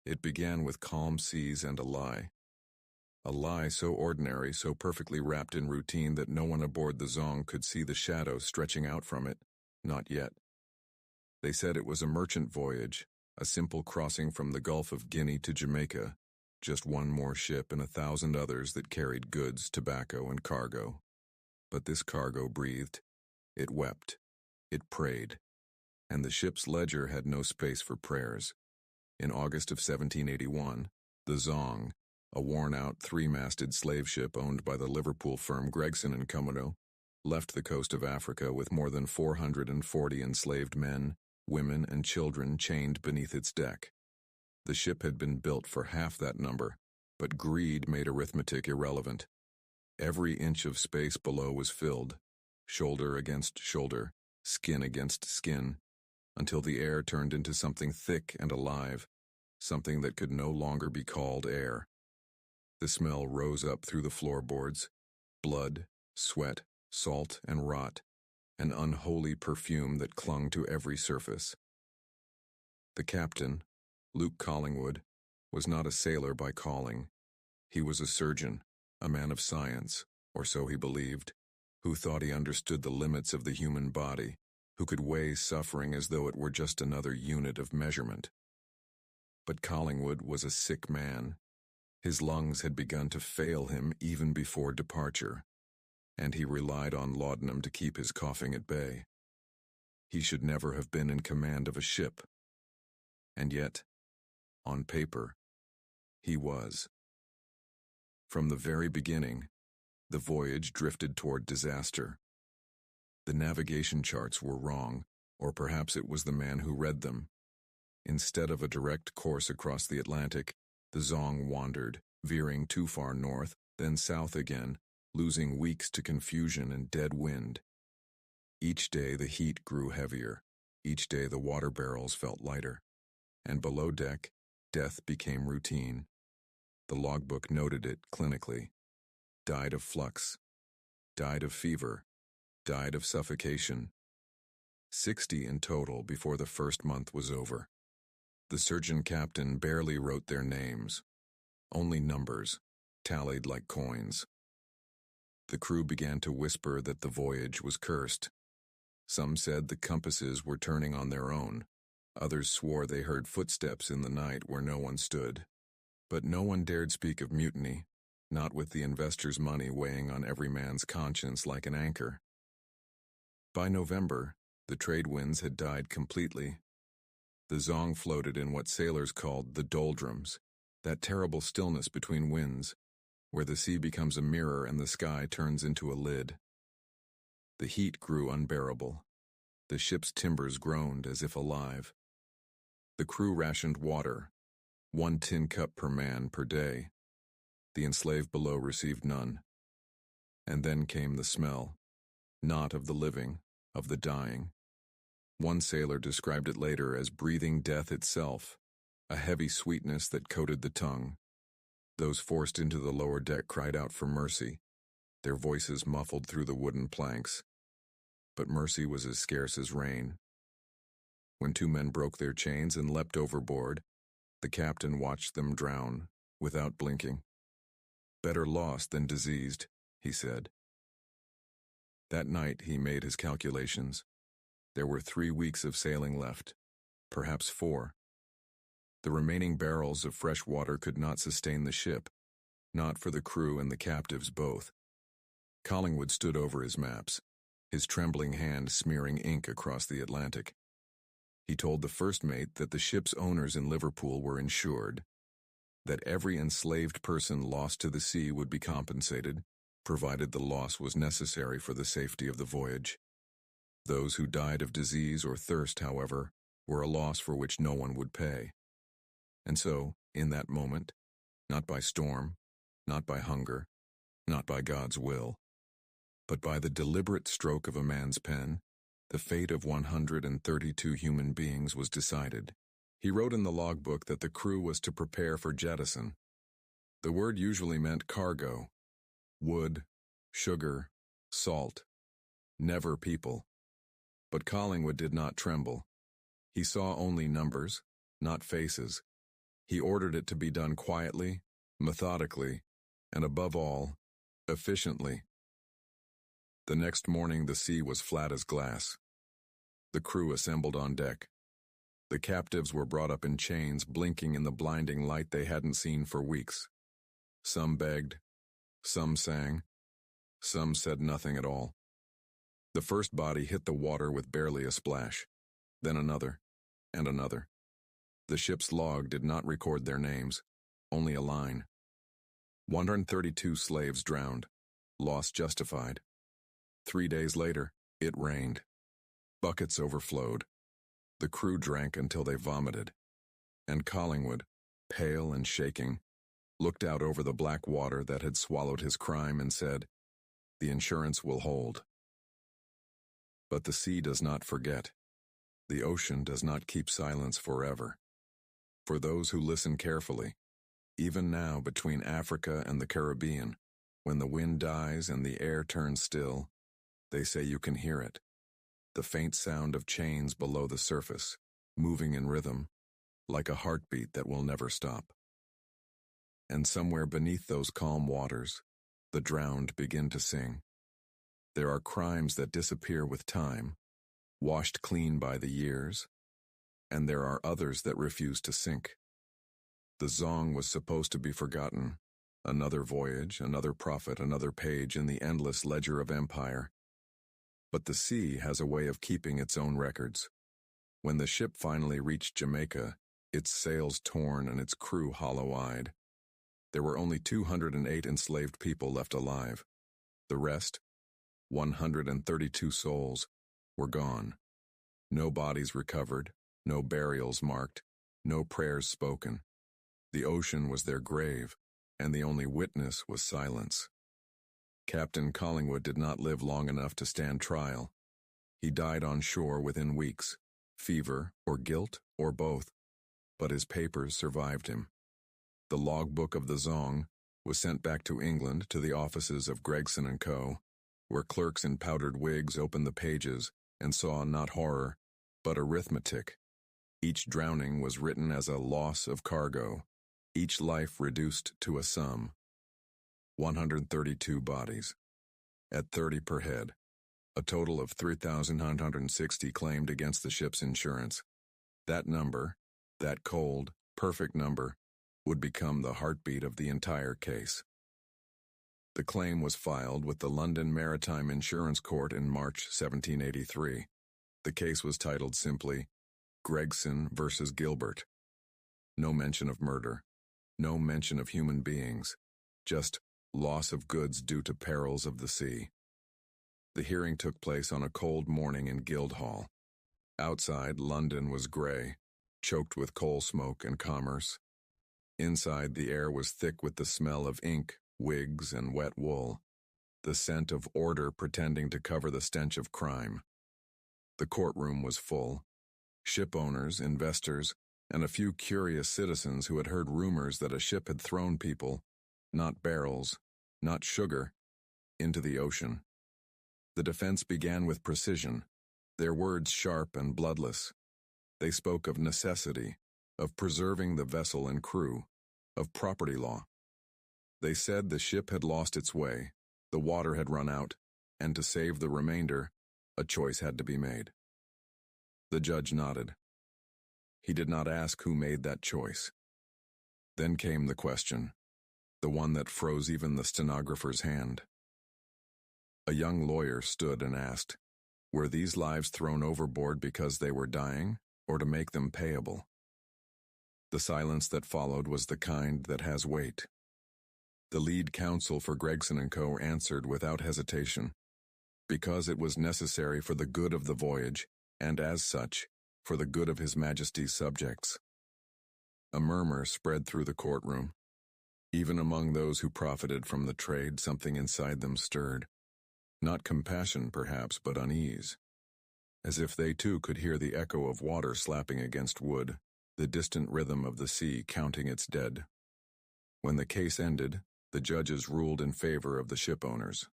It began with calm seas and a lie. A lie so ordinary, so perfectly wrapped in routine that no one aboard the Zong could see the shadow stretching out from it. Not yet. They said it was a merchant voyage, a simple crossing from the Gulf of Guinea to Jamaica, just one more ship and 1,000 others that carried goods, tobacco, and cargo. But this cargo breathed. It wept. It prayed. And the ship's ledger had no space for prayers. In August of 1781, the Zong, a worn-out three-masted slave ship owned by the Liverpool firm Gregson and Co., left the coast of Africa with more than 440 enslaved men, women, and children chained beneath its deck. The ship had been built for half that number, but greed made arithmetic irrelevant. Every inch of space below was filled, shoulder against shoulder, skin against skin, until the air turned into something thick and alive, something that could no longer be called air. The smell rose up through the floorboards, blood, sweat, salt, and rot, an unholy perfume that clung to every surface. The captain, Luke Collingwood, was not a sailor by calling. He was a surgeon, a man of science, or so he believed, who thought he understood the limits of the human body, who could weigh suffering as though it were just another unit of measurement. But Collingwood was a sick man. His lungs had begun to fail him even before departure, and he relied on laudanum to keep his coughing at bay. He should never have been in command of a ship. And yet, on paper, he was. From the very beginning, the voyage drifted toward disaster. The navigation charts were wrong, or perhaps it was the man who read them. Instead of a direct course across the Atlantic, the Zong wandered, veering too far north, then south again, losing weeks to confusion and dead wind. Each day the heat grew heavier. Each day the water barrels felt lighter. And below deck, death became routine. The logbook noted it clinically. Died of flux. Died of fever. Died of suffocation. 60 in total before the first month was over. The surgeon captain barely wrote their names. Only numbers, tallied like coins. The crew began to whisper that the voyage was cursed. Some said the compasses were turning on their own. Others swore they heard footsteps in the night where no one stood. But no one dared speak of mutiny, not with the investors' money weighing on every man's conscience like an anchor. By November, the trade winds had died completely. The Zong floated in what sailors called the doldrums, that terrible stillness between winds, where the sea becomes a mirror and the sky turns into a lid. The heat grew unbearable. The ship's timbers groaned as if alive. The crew rationed water, 1 tin cup per man per day. The enslaved below received none. And then came the smell, not of the living, of the dying. One sailor described it later as breathing death itself, a heavy sweetness that coated the tongue. Those forced into the lower deck cried out for mercy, their voices muffled through the wooden planks. But mercy was as scarce as rain. When 2 men broke their chains and leapt overboard, the captain watched them drown, without blinking. Better lost than diseased, he said. That night he made his calculations. There were 3 weeks of sailing left, perhaps 4. The remaining barrels of fresh water could not sustain the ship, not for the crew and the captives both. Collingwood stood over his maps, his trembling hand smearing ink across the Atlantic. He told the first mate that the ship's owners in Liverpool were insured, that every enslaved person lost to the sea would be compensated, provided the loss was necessary for the safety of the voyage. Those who died of disease or thirst, however, were a loss for which no one would pay. And so, in that moment, not by storm, not by hunger, not by God's will, but by the deliberate stroke of a man's pen, the fate of 132 human beings was decided. He wrote in the logbook that the crew was to prepare for jettison. The word usually meant cargo, wood, sugar, salt, never people. But Collingwood did not tremble. He saw only numbers, not faces. He ordered it to be done quietly, methodically, and above all, efficiently. The next morning the sea was flat as glass. The crew assembled on deck. The captives were brought up in chains, blinking in the blinding light they hadn't seen for weeks. Some begged, some sang, some said nothing at all. The first body hit the water with barely a splash, then another, and another. The ship's log did not record their names, only a line. 132 slaves drowned, loss justified. 3 days later, it rained. Buckets overflowed. The crew drank until they vomited. And Collingwood, pale and shaking, looked out over the black water that had swallowed his crime and said, "The insurance will hold." But the sea does not forget. The ocean does not keep silence forever. For those who listen carefully, even now between Africa and the Caribbean, when the wind dies and the air turns still, they say you can hear it. The faint sound of chains below the surface, moving in rhythm, like a heartbeat that will never stop. And somewhere beneath those calm waters, the drowned begin to sing. There are crimes that disappear with time, washed clean by the years, and there are others that refuse to sink. The Zong was supposed to be forgotten, another voyage, another prophet, another page in the endless ledger of empire. But the sea has a way of keeping its own records. When the ship finally reached Jamaica, its sails torn and its crew hollow-eyed, there were only 208 enslaved people left alive. The rest, 132 souls, were gone. No bodies recovered, no burials marked, no prayers spoken. The ocean was their grave, and the only witness was silence. Captain Collingwood did not live long enough to stand trial. He died on shore within weeks, fever or guilt or both, but his papers survived him. The logbook of the Zong was sent back to England to the offices of Gregson & Co., where clerks in powdered wigs opened the pages and saw not horror, but arithmetic. Each drowning was written as a loss of cargo, each life reduced to a sum. 132 bodies, at 30 per head, a total of 3,960 claimed against the ship's insurance. That number, that cold, perfect number, would become the heartbeat of the entire case. The claim was filed with the London Maritime Insurance Court in March 1783. The case was titled simply, Gregson versus Gilbert. No mention of murder, no mention of human beings, just loss of goods due to perils of the sea. The hearing took place on a cold morning in Guildhall. Outside, London was grey, choked with coal smoke and commerce. Inside, the air was thick with the smell of ink, wigs, and wet wool, the scent of order pretending to cover the stench of crime. The courtroom was full. Ship owners, investors, and a few curious citizens who had heard rumors that a ship had thrown people, not barrels, not sugar, into the ocean. The defense began with precision, their words sharp and bloodless. They spoke of necessity, of preserving the vessel and crew, of property law. They said the ship had lost its way, the water had run out, and to save the remainder, a choice had to be made. The judge nodded. He did not ask who made that choice. Then came the question, the one that froze even the stenographer's hand. A young lawyer stood and asked, were these lives thrown overboard because they were dying, or to make them payable? The silence that followed was the kind that has weight. The lead counsel for Gregson & Co. answered without hesitation, because it was necessary for the good of the voyage, and as such, for the good of His Majesty's subjects. A murmur spread through the courtroom. Even among those who profited from the trade, something inside them stirred. Not compassion, perhaps, but unease. As if they too could hear the echo of water slapping against wood, the distant rhythm of the sea counting its dead. When the case ended, the judges ruled in favor of the ship owners.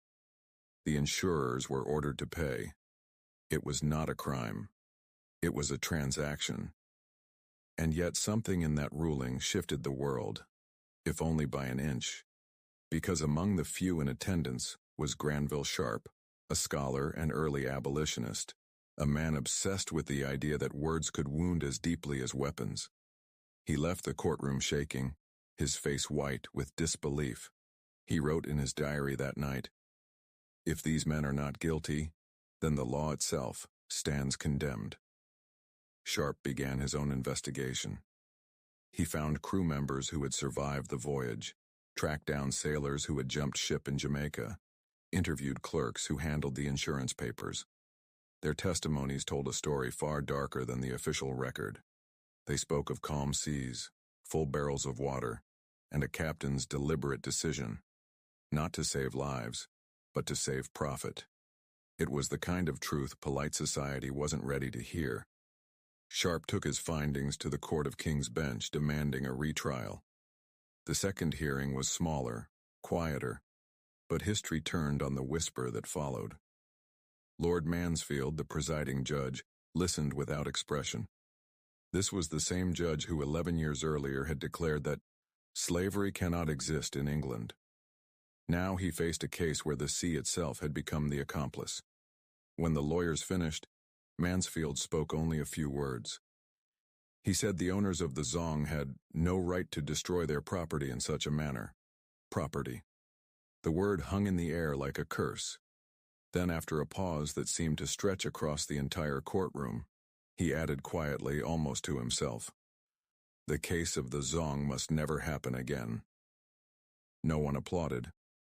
The insurers were ordered to pay. It was not a crime. It was a transaction. And yet something in that ruling shifted the world, if only by an inch, because among the few in attendance was Granville Sharp, a scholar and early abolitionist, a man obsessed with the idea that words could wound as deeply as weapons. He left the courtroom shaking, his face white with disbelief. He wrote in his diary that night, "If these men are not guilty, then the law itself stands condemned." Sharp began his own investigation. He found crew members who had survived the voyage, tracked down sailors who had jumped ship in Jamaica, interviewed clerks who handled the insurance papers. Their testimonies told a story far darker than the official record. They spoke of calm seas, full barrels of water, and a captain's deliberate decision, not to save lives, but to save profit. It was the kind of truth polite society wasn't ready to hear. Sharp took his findings to the Court of King's Bench, demanding a retrial. The second hearing was smaller, quieter, but history turned on the whisper that followed. Lord Mansfield, the presiding judge, listened without expression. This was the same judge who 11 years earlier had declared that slavery cannot exist in England. Now he faced a case where the sea itself had become the accomplice. When the lawyers finished, Mansfield spoke only a few words. He said the owners of the Zong had no right to destroy their property in such a manner. Property. The word hung in the air like a curse. Then, after a pause that seemed to stretch across the entire courtroom, he added quietly, almost to himself, "The case of the Zong must never happen again." No one applauded.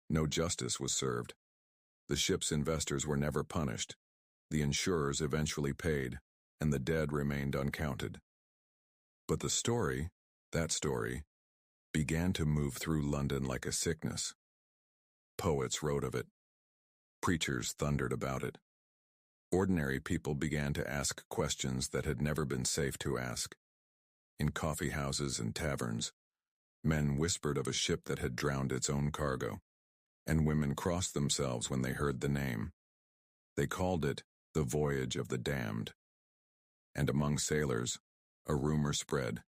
No justice was served. The ship's investors were never punished. The insurers eventually paid, and the dead remained uncounted. But the story, that story, began to move through London like a sickness. Poets wrote of it. Preachers thundered about it. Ordinary people began to ask questions that had never been safe to ask. In coffee houses and taverns, men whispered of a ship that had drowned its own cargo, and women crossed themselves when they heard the name. They called it the voyage of the damned. And among sailors, a rumor spread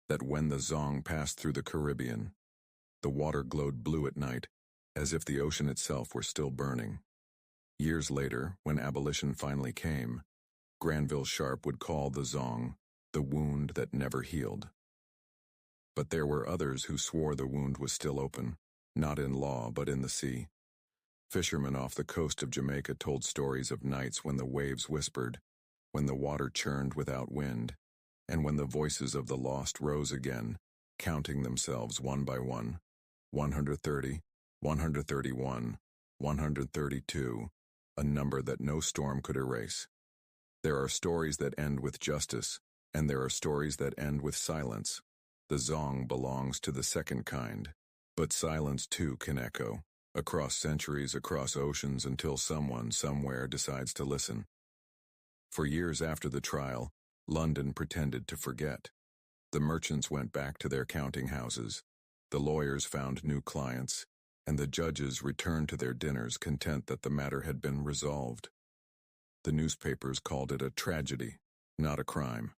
that when the Zong passed through the Caribbean, the water glowed blue at night, as if the ocean itself were still burning. Years later, when abolition finally came, Granville Sharp would call the Zong the wound that never healed. But there were others who swore the wound was still open, not in law but in the sea. Fishermen off the coast of Jamaica told stories of nights when the waves whispered, when the water churned without wind, and when the voices of the lost rose again, counting themselves one by one, 130, 131, 132, a number that no storm could erase. There are stories that end with justice, and there are stories that end with silence. The Zong belongs to the second kind, but silence too can echo, across centuries, across oceans, until someone, somewhere decides to listen. For years after the trial, London pretended to forget. The merchants went back to their counting houses, the lawyers found new clients, and the judges returned to their dinners content that the matter had been resolved. The newspapers called it a tragedy, not a crime.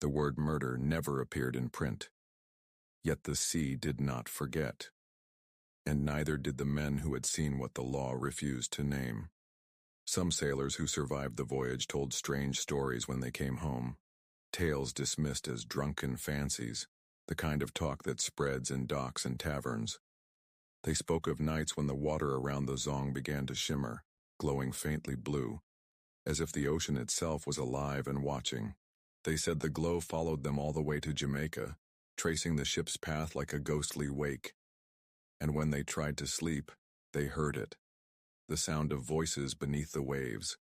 The word murder never appeared in print. Yet the sea did not forget. And neither did the men who had seen what the law refused to name. Some sailors who survived the voyage told strange stories when they came home, tales dismissed as drunken fancies, the kind of talk that spreads in docks and taverns. They spoke of nights when the water around the Zong began to shimmer, glowing faintly blue, as if the ocean itself was alive and watching. They said the glow followed them all the way to Jamaica, tracing the ship's path like a ghostly wake. And when they tried to sleep, they heard it, the sound of voices beneath the waves,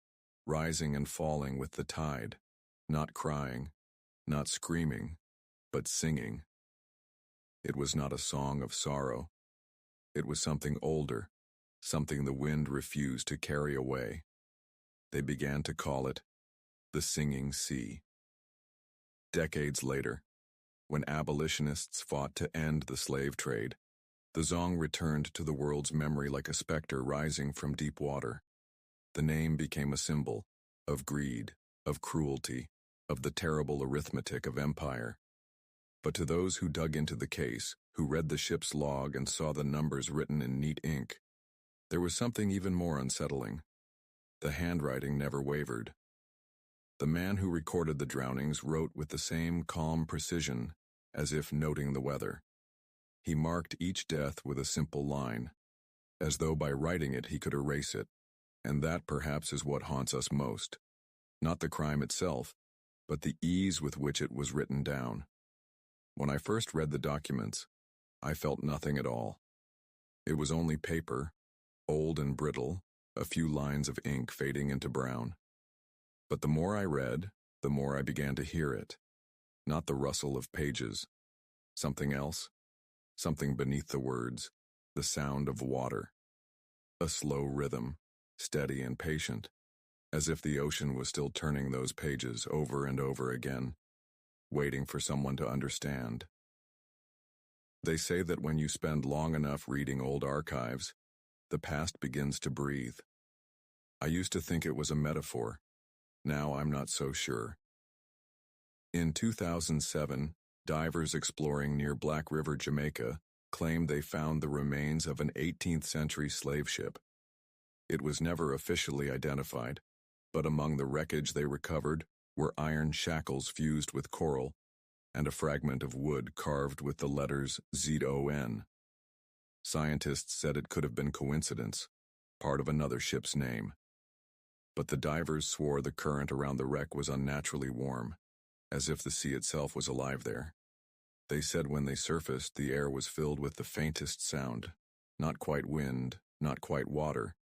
rising and falling with the tide, not crying, not screaming, but singing. It was not a song of sorrow. It was something older, something the wind refused to carry away. They began to call it the Singing Sea. Decades later, when abolitionists fought to end the slave trade, the Zong returned to the world's memory like a specter rising from deep water. The name became a symbol of greed, of cruelty, of the terrible arithmetic of empire. But to those who dug into the case, who read the ship's log and saw the numbers written in neat ink, there was something even more unsettling. The handwriting never wavered. The man who recorded the drownings wrote with the same calm precision, as if noting the weather. He marked each death with a simple line, as though by writing it he could erase it, and that perhaps is what haunts us most. Not the crime itself, but the ease with which it was written down. When I first read the documents, I felt nothing at all. It was only paper, old and brittle, a few lines of ink fading into brown. But the more I read, the more I began to hear it. Not the rustle of pages. Something else. Something beneath the words. The sound of water. A slow rhythm, steady and patient, as if the ocean was still turning those pages over and over again, waiting for someone to understand. They say that when you spend long enough reading old archives, the past begins to breathe. I used to think it was a metaphor. Now I'm not so sure. In 2007, divers exploring near Black River, Jamaica, claimed they found the remains of an 18th-century slave ship. It was never officially identified, but among the wreckage they recovered were iron shackles fused with coral and a fragment of wood carved with the letters ZON. Scientists said it could have been coincidence, part of another ship's name. But the divers swore the current around the wreck was unnaturally warm, as if the sea itself was alive there. They said when they surfaced, the air was filled with the faintest sound, not quite wind, not quite water,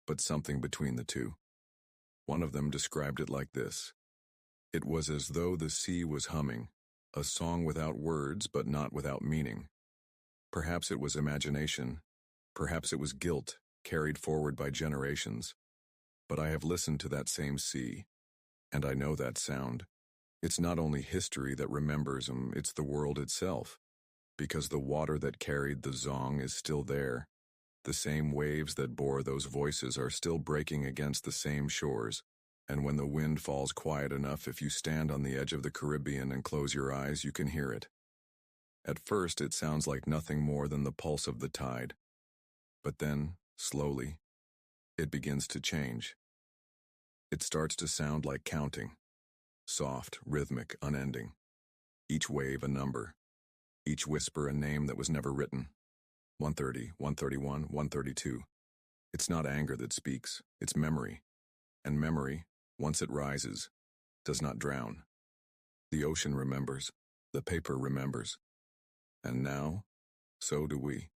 but something between the two. One of them described it like this. It was as though the sea was humming, a song without words but not without meaning. Perhaps it was imagination, perhaps it was guilt carried forward by generations. But I have listened to that same sea, and I know that sound. It's not only history that remembers them, it's the world itself, because the water that carried the Zong is still there. The same waves that bore those voices are still breaking against the same shores, and when the wind falls quiet enough, if you stand on the edge of the Caribbean and close your eyes, you can hear it. At first, it sounds like nothing more than the pulse of the tide. But then, slowly, it begins to change. It starts to sound like counting. Soft, rhythmic, unending. Each wave a number. Each whisper a name that was never written. 130, 131, 132. It's not anger that speaks, it's memory. And memory, once it rises, does not drown. The ocean remembers. The paper remembers. And now, so do we.